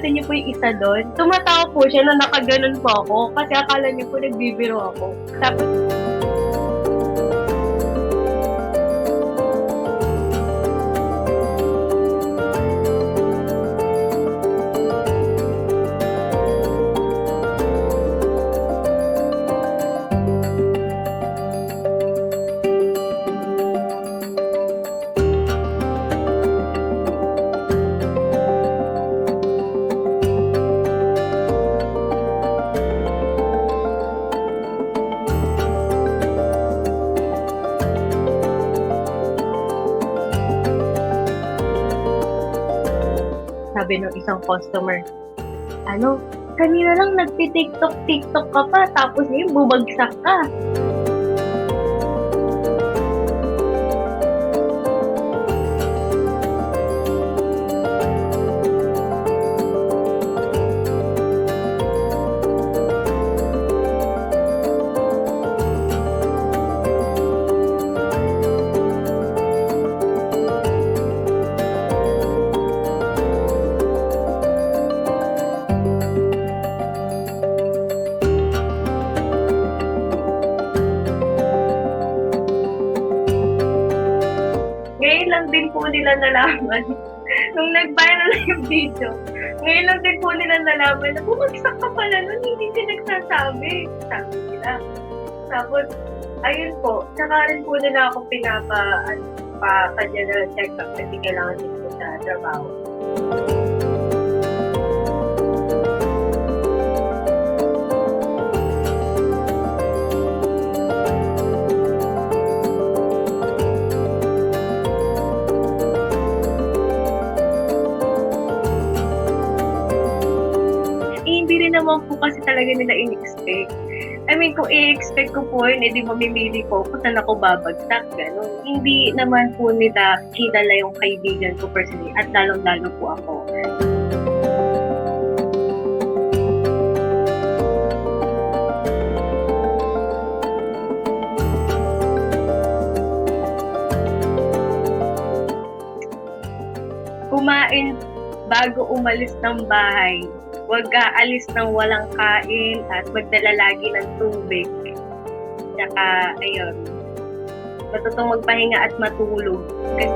napansin niyo po yung isa do'n, tumatawa po siya na nakagano'n po ako kasi akala niya po nagbibiro ako. Tapos sabi nung isang customer, "Ano, kanina lang nagti-TikTok ka pa tapos ngayon bumagsak ka." Ngayon lang din po nila nalaman nung nag-viral na yung video, ngayon lang din po nila nalaman na bumagsak ka pala nun, hindi ka nagsasabi, sabi nila. Tapos ayun po, tsaka rin po nila ako pa-general check-up kasi kailangan din po sa trabaho. Hindi rin naman po kasi talaga nila in-expect. I mean, kung i-expect ko po yun, edi mamimili po ako saan ako babagsak, gano'n. Hindi naman po nila kilala yung kaibigan ko personally at lalong-lalo po ako. Kumain bago umalis ng bahay. Huwag aalis ng walang kain at magdala lagi ng tubig. Tsaka, ayun, matutong magpahinga at matulog. Kasi